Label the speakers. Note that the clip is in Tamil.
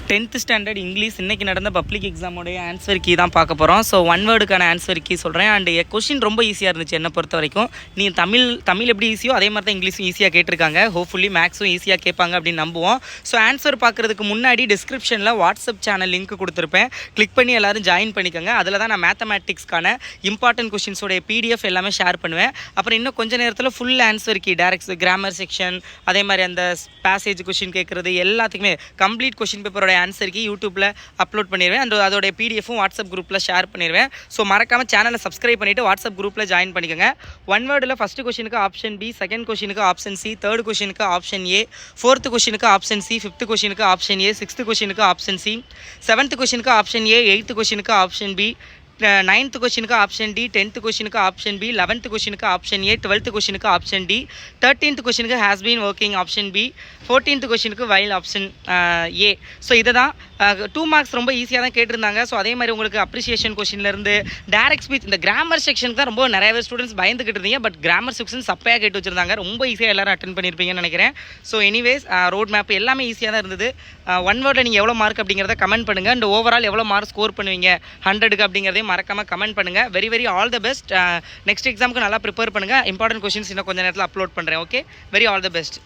Speaker 1: 10th ஸ்டாண்டர்ட் இங்கிலீஷ் இன்றைக்கி நடந்த பப்ளிக் எக்ஸாமோடைய ஆன்சர் கீ தான் பார்க்க போகிறோம். ஸோ ஒன் வேர்டுக்கான ஆன்சர் கீ சொல்கிறேன். அண்ட் கொஷின் ரொம்ப ஈஸியாக இருந்துச்சு என்னை பொறுத்த வரைக்கும். நீ தமிழ் எப்படி ஈஸியோ அதே மாதிரி தான் இங்கிலீஷும் ஈஸியாக கேட்டிருக்காங்க. ஹோப்ஃபுல்லி மேக்ஸும் ஈஸியாக கேட்பாங்க அப்படின்னு நம்புவோம். ஸோ ஆன்சர் பார்க்குறதுக்கு முன்னாடி டிஸ்கிரிப்ஷனில் வாட்ஸ்அப் சேனல் லிங்க் கொடுத்துருப்பேன். கிளிக் பண்ணி எல்லோரும் ஜாயின் பண்ணிக்கோங்க. அதில் தான் நான் மேத்தமேட்டிக்ஸ்க்கான இம்பார்ட்டன்ட் கொஷின்ஸோடைய பிடிஎஃப் எல்லாமே ஷேர் பண்ணுவேன். அப்புறம் இன்னும் கொஞ்சம் நேரத்தில் full answer key direct grammar section, அதே மாதிரி அந்த பேசேஜ் கொஷின் கேட்குறது எல்லாத்துக்குமே கம்ப்ளீட் கொஷின் பேப்பரோட ஆன்சர் கீ யூடியூப்பில் அப்லோட் பண்ணிடுவேன். அண்ட் அதோடைய பிடிஎஃப்பும் வாட்ஸ்அப் குரூப்பில் ஷேர் பண்ணிடுவேன். ஸோ மறக்காமல் சேனலை சப்ஸ்கிரைப் பண்ணிவிட்டு வாட்ஸ்அப் குரூப்பில் ஜாயின் பண்ணிக்கோங்க. ஒன் வேர்டில் ஃபஸ்ட்டு கொஷினுக்கு ஆப்ஷன் பி, செகண்ட் கொஷினுக்கு ஆப்ஷன் சி, தேர்ட் கொஷினுக்கு ஆப்ஷன் ஏ, ஃபோர்த்து கொஷினுக்கு ஆப்ஷன் சி, ஃபிஃப்த்து கொஷினுக்கு ஆப்ஷன் ஏ, சிக்ஸ்த்து கொஷினுக்கு ஆப்ஷன் சி, செவன்த்து கொஷினுக்கு ஆப்ஷன் ஏ, எயித்து கொஷினுக்கு ஆப்ஷன் பி, 9th கொஷினுக்கு ஆப்ஷன் டி, 10th கொஷினுக்கு ஆப்ஷன் பி, 11th கொஷினுக்கு ஆப்ஷன் ஏ, 12th கொஷினுக்கு ஆப்ஷன் டி, 13th கொஷினுக்கு has been working option B, 14th கொஷினுக்கு வைல் ஆப்ஷன் ஏ. ஸோ இதை தான் 2 மார்க்ஸ் ரொம்ப ஈஸியாக தான் கேட்டிருந்தாங்க. ஸோ அதே மாதிரி உங்களுக்கு அப்ரிசியேஷன் கொஷின்லேருந்து டேரக்ட் ஸ்பீச், இந்த கிராமர் செக்ஷனுக்கு தான் ரொம்ப நிறையவே ஸ்டூடெண்ட்ஸ் பயந்துக்கிட்டு இருந்தீங்க. பட் கிராமர் செக்ஷன் சப்பையாக கேட்டு வச்சிருந்தாங்க. ரொம்ப ஈஸியாக எல்லாரும் அட்டன் பண்ணியிருப்பீங்கன்னு நினைக்கிறேன். ஸோ எனிவேஸ் ரோட் மேப் எல்லாமே ஈஸியாக தான் இருந்தது. ஒன் வேர்டில் நீங்கள் எவ்வளோ மார்க் அப்படிங்கிறத கமெண்ட் பண்ணுங்கள். அண்ட் ஓவரால் எவ்வளோ மார்க் ஸ்கோர் பண்ணுவீங்க 100க்கு அப்படிங்கிறதையும் மறக்காமல் கமெண்ட் பண்ணுங்கள். Very all the best. Next எக்ஸாமுக்கு நல்லா ப்ரிப்பேர் பண்ணுங்கள். இம்பார்ட்டன்ட் கொஷின்ஸ் இன்னும் கொஞ்சம் நேரத்தில் அப்லோட் பண்ணுறேன். Okay, very all the best.